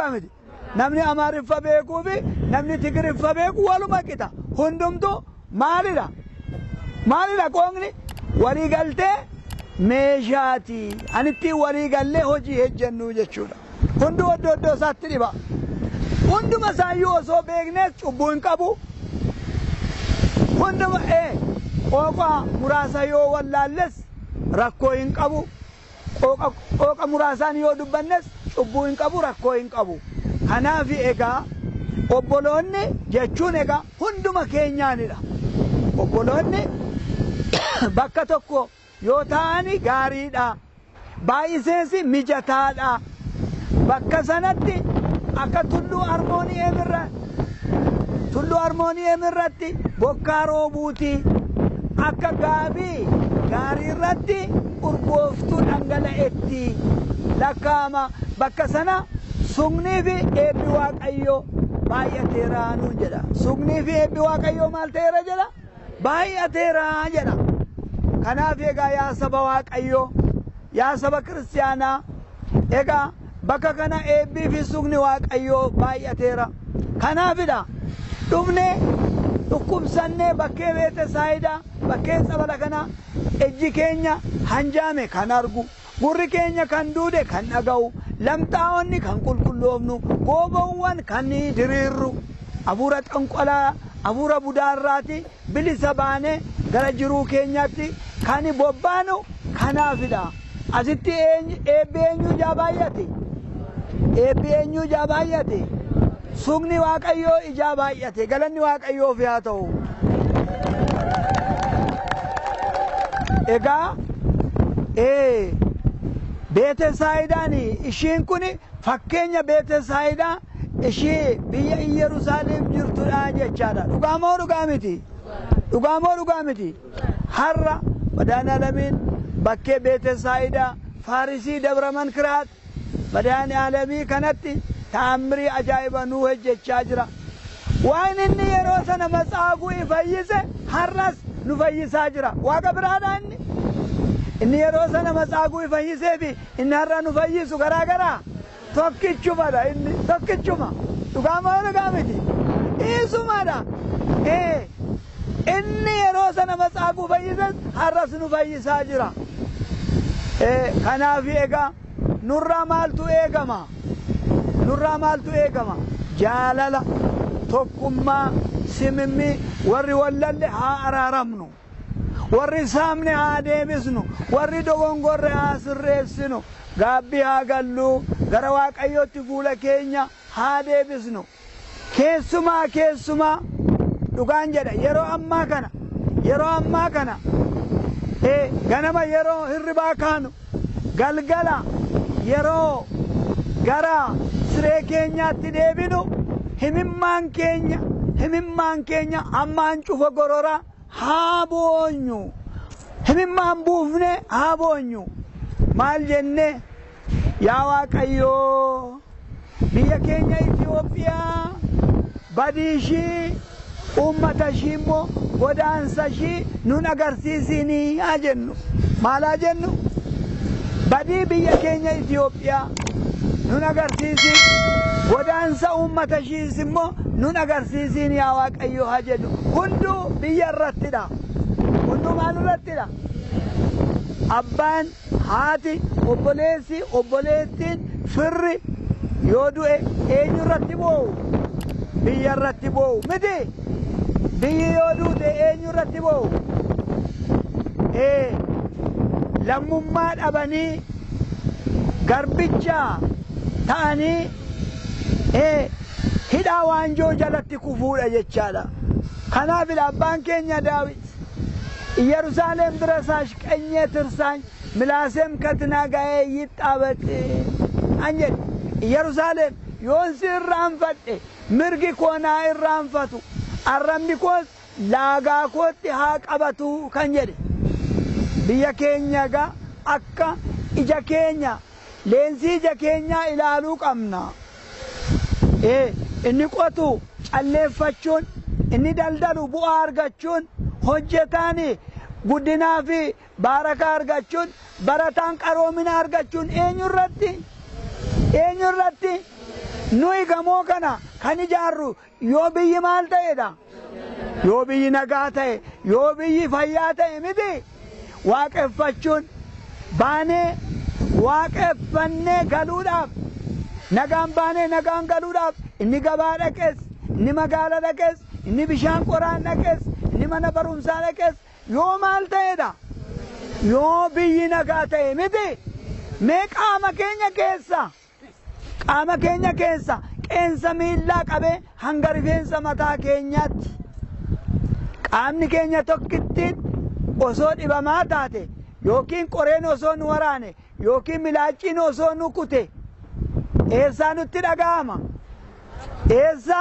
dhugaamiti. Namni Amaariffa beekuu fi namni Tigiriffa beeku waluma qixa. Hundumtuu maalidha? Maalidha qoonqni? Walii galtee meeshaati. Anitti walii gallee hojii hojjennu jechuudha. Hunduu iddoo isaatti dhiba. Hunduma isaayyuu osoo beeknees cubbuu hin qabu. Hunduma qooqa muraasa yoo wallaalles rakkoo hin qabu. Qooqa muraasaan yoo dubbannes cubbuu hin qabu, rakkoo hin qabu. Kanaaf egaa obboloonni jechuun egaa hunduma keenyaanidha. Obboloonni bakka tokko yoo ta'ani gaariidha. Baay'isees mijataadha. Bakka sanatti akka tulluu armooniyeem irratti bokkaa roobuuti. Akka gaabii gaarii irratti urgooftuu dhangala'etti lakkaa'ama. Bakka sana sugnii fi eebbi Waaqayyoo baay'ateera nuun jedha. Sugnii fi eebbi Waaqayyoo maal ta'eera jedha? Baay'ateera jedha. Kanaaf egaa yaa saba Waaqayyoo, yaa saba kiristaanaa, egaa bakka kana eebbii fi sugni Waaqayyoo baay'ateera. Kanaafidha dhufnee dhukkubsannee bakkee Beetesaayidaa, bakkee sabala kana ejji keenya hanjaame kan argu, gurri keenya kan duude kan dhaga'u, lamxaa'onni kan qulqulloofnu, goobawwan kan diriirru, hafuura xanqolaa, hafuura budaarraati bilisa baanee gara jiruu keenyaatti kan bobbaanu kanaafidha. Asitti eebbi eenyu ijaa baay'ate? Eebbi eenyu ijaa baay'ate? Sugni Waaqayyoo ijaa baay'ate. Galanni Waaqayyoof haa ta'u. Egaa Beetesaayidaan ishiin kun fakkeenya Beetesaayidaa ishii biyya Yerusaalem jirtudha jechaadha. Dhugaa moo dhugaa miti? Dhugaa moo dhugaa miti? Har'a Madaanaalamiin bakkee Beetesaayidaa Faarisii Dabraman Kiraat Madaanaalamii kanatti ta'amrii ajaa'iba nuu hojjechaa jira. Waan inni yeroo sana Matsaagu'i fayyise har'as nu fayyisaa jira. Waaqa biraadha inni. Inni yeroo sana Matsaagu'i fayyisee fi inni har'a nu fayyisu garaagaraa. Tokkichumadha inni, tokkichuma. Dhugaa moo dhugaa miti? Isumadha. Inni yeroo sana Matsaagu'i fayyises har'as nu fayyisaa jira. Kanaaf egaa nurraa maaltu eegama? Nurraa maaltu eegama? Jaalala, tokkummaa, simimmi, warri wallalle haa araaramnu. Warri saamne haa deebisnu. Warri dogongorre haa sirreessinu. Gaabbii haa gallu. Gara Waaqayyootti fuula keenya haa deebisnu. Keessumaa dhugaan jedha yeroo ammaa kana ganama yeroo hirribaa kaanu galgala yeroo gara siree keenyaatti deebinu himimmaan keenya ammaan cufa gorora haa boonyu. Himimmaan buufne haa boonyu. Maal jenne? Yaa Waaqayyoo biyya keenya Itoophiyaa badiishii ummata ishii immoo godaansa ishii nun agarsiisinii haa jennu. Maal haa jennu? Badii biyya keenya Itoophiyaa nun agarsiisi, godaansa ummata ishiis immoo nun agarsiisinii yaa Waaqayyoo haa jennu. Hunduu biyya irrattidha. Hunduu maal irrattidha? Abbaan, haati, obboleessi, obboleettiin, firri yoo du'e eenyu irratti boo'u? Biyya irratti boo'u miti? Biyyi yoo duute eenyu irratti boo'u? Lammummaa dhabanii garbicha ta'anii hidhaa waanjoo jalatti kufuudha jechaadha. Kanaaf abbaan keenya Daawit Yerusaalem ድረስ አሽቀኘ ትርሳኝ ምላሴም ከትናጋዬ ይጣበጥ አንጀት ኢየሩሳሌም ዮንስ ይራንፈጤ ምርጊ ኮና ይራንፈቱ አረምዲኮስ ላጋኮት ሃቀበቱ ከንጀደ ብየ ኬኛ ጋ አካ ኢጀ ኬኛ ሌንሲ ኢጀ ኬኛ ኢላሉ ቀምና inni qotu calleeffachuun inni daldalu bu'aa argachuun hojjetaani guddinaa fi baarakaa argachuun barataan qaroomina argachuun eenyurratti nuyi gamoo kana kan ijaarru yoo biyyi maal ta'edha? Yoo biyyi nagaa ta'e, yoo biyyi fayyaa ta'e miti. Waaqeffachuun baanee waaqeffannee galuudhaaf, nagaan baanee nagaan galuudhaaf inni gabaa dhaqes, inni magaala dhaqes, inni bishaan qoraan dhaqes, inni mana barumsaa dhaqes yoo maal ta'edha? Yoo biyyi nagaa ta'e miti. Mee qaama keenya keessa qeensa miillaa qabee hanga rifeensa mataa keenyaatti qaamni keenya tokkittiin osoo dhibamaa taate yookiin qoreen osoo nu waraane yookiin milaaciin osoo nu kute eessaa nutti dhaga'ama? Eessa?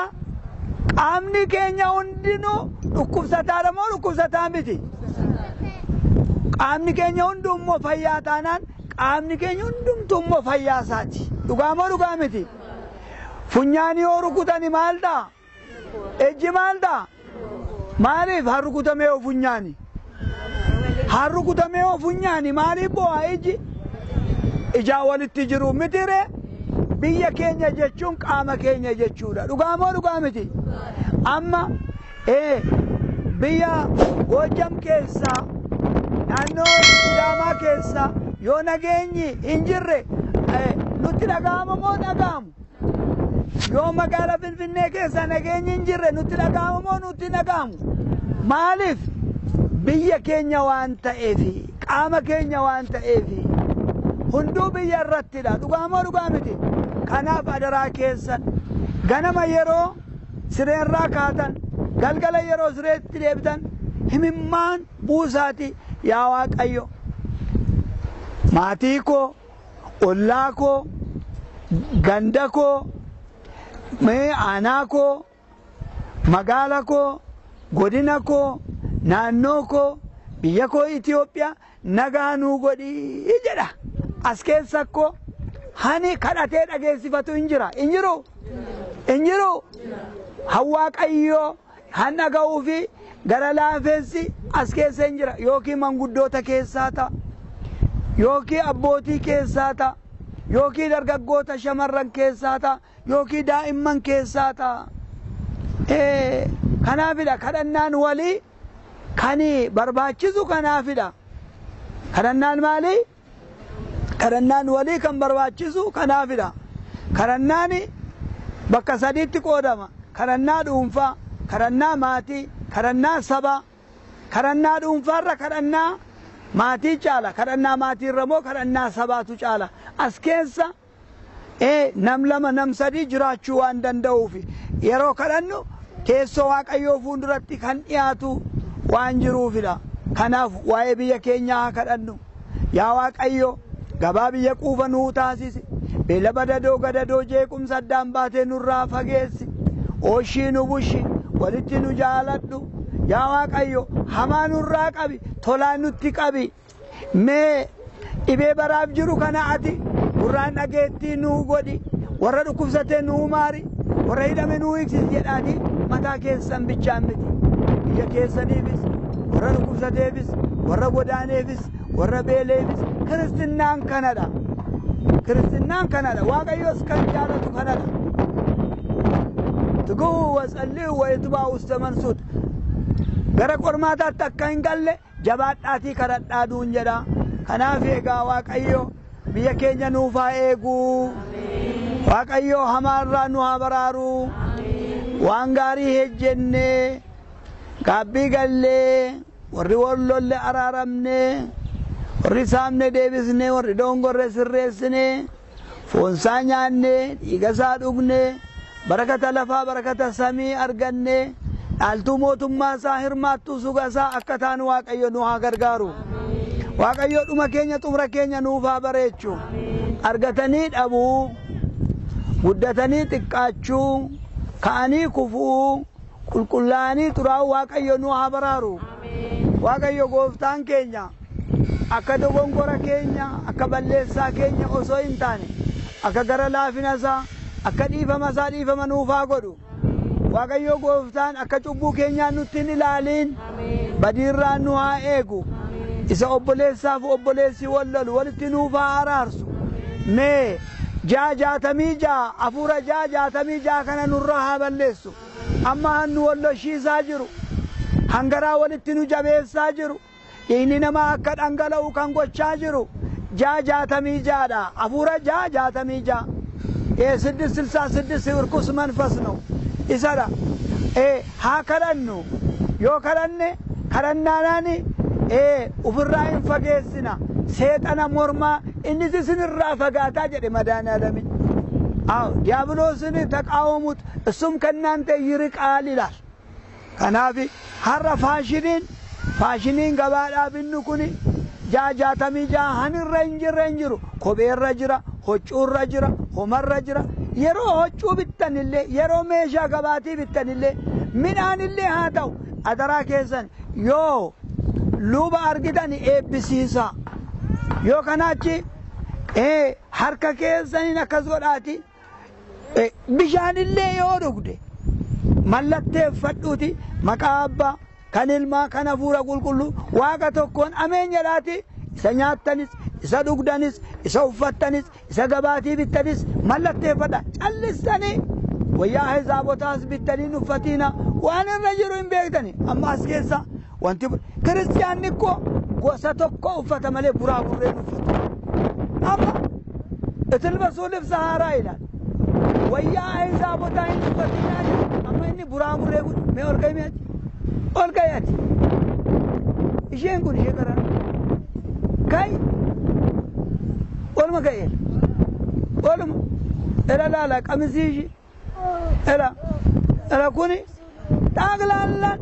Qaamni keenya hundinuu dhukkubsataadha moo dhukkubsataa miti? Qaamni keenya hundummoo fayyaa taanaan qaamni keenya hundumtummoo fayyaa isaati. Dhugaa moo dhugaa miti? Funyaanii yoo rukutani maal ta'a? Ejji maal ta'a? Maaliif haa rukutamee yoo funyaani? Haa rukutamee yoo funyaani maaliif bo'aa ejji? Ijaa walitti jiru mitire? Biyya keenya jechuun qaama keenya jechuudha. Dhugaa moo dhugaa miti? Amma biyya Goojam keessaa naannoo Sidaamaa keessaa yoo nageenyi hin jirre nutti dhaga'ama moo dhaga'amu? Yoo magaala Finfinnee keessa nageenyi hin jirre nutti dhaga'ama moo nutti dhaga'amu? Maaliif? Biyya keenya waan ta'eefi, qaama keenya waan ta'eefi hunduu biyya irrattidha. Dhugaa moo dhugaa miti? Kanaaf adaraa keessan ganama yeroo sireerraa kaatan, galgala yeroo sireetti deebitan himimmaan buusaati. Yaa Waaqayyo, maatii koo, ollaa koo, ganda koo, aanaa koo, magaala koo, godina koo, naannoo koo, biyya koo Itoophiyaa nagaa nuu godhii jedha. As keessa koo hani kadhatee dhageessifatu hin jira? Hin jiru? Hin jiru? Waaqayyoo han dhaga'uu fi gara laafessi as keessa hin jira. Yookiin manguddoota keessaa ta'a, yookiin abbootii keessaa ta'a, yookiin dargaggoota shamarran keessaa ta'a, yookiin daa'imman keessaa ta'a. Kanaafidha kadhannaan walii kan barbaachisu. Kanaafidha kadhannaan maali? Kadhannaan walii kan barbaachisu kanaafidha. Kadhannaan bakka sadiitti qoodama. Kadhannaa dhuunfaa, kadhannaa maatii, kadhannaa saba. Kadhannaa dhuunfaarra kadhannaa maatii caala, kadhannaa maatiirra moo kadhannaa sabaatu caala? As keessa nam lama nam sadii jiraachuu waan danda'uufi yeroo kadhannu teessoo Waaqayyoo fuulduratti kan dhiyaatu waan jiruufidha. Kanaaf waa'ee biyya keenyaa haa kadhannu. Yaa Waaqayyo, gabaa biyya quufa nuu taasisi. Beela badadoo gadadoo jeequmsa addaan baatee nurraa fageessi. Ooshii nu bushi, walitti nu jaaladhu. Yaa Waaqayyo, hamaa nurraa qabi, tolaan nutti qabi. Mee dhibee baraaf jiru kana ati gurraan dhageettii nuu godhi. Warra dhukkubsatee nuu maari, warra hidhame nuu hiiksisi jedhaati mataa keessan bichaan miti. Biyya keessaniifis, warra dhukkubsateefis, warra godaaneefis, warra beeleefis kiristinnaan kanadha. Kiristinnaan kanadha. Waaqayyoos kan jaalatu kanadha. Tuguu wasalliu wa itba'u ustamansuut. Gara qormaataatti akka hin galle jabaadhaatii kadhadhaa duun jedha. Kanaaf egaa Waaqayyo biyya keenya nuuf haa eegu. Waaqayyo hamaarraa nu haa baraaru. Waan gaarii hejjenne gaabbii gallee warri wallolle araaramne warri saamne deebisne warri dongorre sirreessine foonsaa nyaanne dhiigasaa dhugne barakata lafaa barakata samii arganne dhaaltuu mootummaa isaa hirmaattuu sugasaa akka taanu Waaqayyo nu haa gargaaru. Waaqayyo dhuma keenya xumura keenya nuuf haa bareechu. Argatanii dhabuu, guddatanii xiqqaachuu, ka'anii kufuu, qulqullaa'anii xuraa'uu Waaqayyo nu haa baraaru. Waaqayyo gooftaan keenya akka dogongora keenya, akka balleessaa keenya osoo hin taane, akka gara laafina isaa, akka dhiifama isaa dhiifama nuuf haa godhu. Waaqayyo gooftaan akka cubbuu keenyaa nutti hin ilaaliin, badiirraan nu haa eegu. Isa obboleessaaf obboleessi wal lolu walitti nuuf haa araarsu. Mee jaatamii jaa afuura jaatamii jaa kana nurraa haa balleessu. Amma hannu walloshiisaa jiru hangaraa walitti nu jabeessaa jiru dhiigni namaa akka dhangala'u kan gochaa jiru jaatamii jaadha afuura jaatamii jaa 666 irkus manfas ነው isadha haa kadhannu yoo kadhanne kadhannaadhaan ufirraa hin fageessina seexana mormaa innis isinirraa fagaataa jedhe madaaniyaadami diiyaabiloosin taqaawwamuut እሱም ከእናንተ ይርቃል ይላል ከናፊ har'a faashiniin gabaadhaa binnu kun jaatamii jaa hanirra hin jiru kopheerra jira hoccuurra jira homarra jira yeroo hoccuu bittanillee yeroo meeshaa gabaatii bittanillee midhaanillee haa ta'u adaraa keessan yoo luba argitan eebbisiisa yoo kanaachi harka keessaniin akkas godhaati bishaanillee yoo dhugde mallatteeffadhuuti maqaa abbaa kan ilmaa kan hafuura qulqulluu waaqa tokkoon ameen jedhaati isa nyaattanis isa dhugdanis isa uffattanis isa gabaatii bittanis mallatteeffadha callistanii wayyaa hizaabotaas bittanii uffatiina waan irra jiru hin beektani amma as keessa wanti kiristiyaanni koo gosa tokko uffata malee buraa burreen uffatu amma itilbasuu libsa haaraa ilaal wayyaa hizaabotaa hin uffatiinaa amma inni buraa burree mee olgaymeeti olgayati isheen kun ishee qaran kay olma kayel olma era laala qamisiishi era kuni taaglallan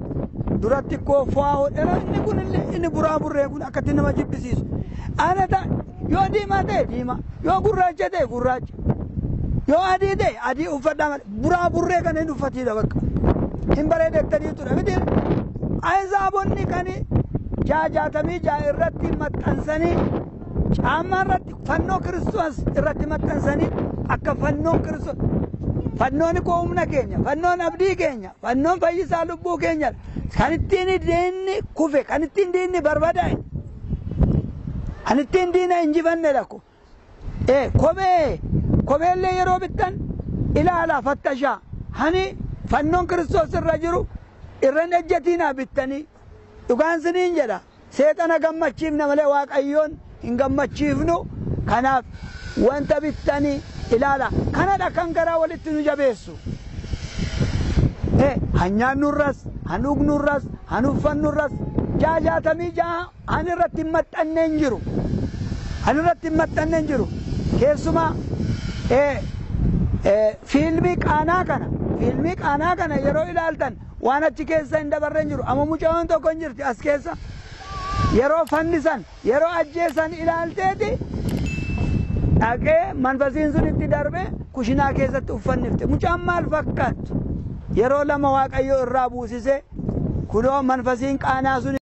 duratti koofaa era inni kunillee inni buraa burree kun akkatti nama jibbisiisu anata yoo diimaa ta'e diimaa yoo gurraacha ta'e gurraacha yoo adii ta'e adii uffadhaa malee buraa burree kana hin uffatiidha bakka hin bareedettaniitudha miti ayzaabonni kan jaatamii jaa irratti maxxansanii caammaa irratti fannoo kiristoos irratti maxxansanii akka fannoon kiristoos fannoon koo humna keenya fannoon abdii keenya fannoon fayyisaa lubbuu keenya kan ittiin diinni kufe kan ittiin diinni barbadaa'e kan ittiin diina injifanne lakko komeellee yeroo bittan ilaalaa fattashaa hani fannoon kiristoos irra jiru irran ejjatiinaa bittanii dhugaan siniin jedha seexana gammachiifna malee waaqayyoon hin gammachiifnu kanaaf wanta bittanii ilaala kanadha kan garaa walitti nu jabeessu hanyaannurras hanuugnurras hanuuffannurras jaatamii jaa hanirratti hin maxxanneen jiru keessumaa fiilmii qaanaa kana yeroo ilaaltan waan achi keessa hin dabarreen jiru amma mucaan tokko hin jirti as keessa yeroo fannisan yeroo ajjeesan ilaalteeti dhaqee manfasiin sun itti darbe kushinaa keessatti uffannifte mucaan maal fakkaattu yeroo lama waaqayyo irraa buusise kunoo manfasiin qaanaa sun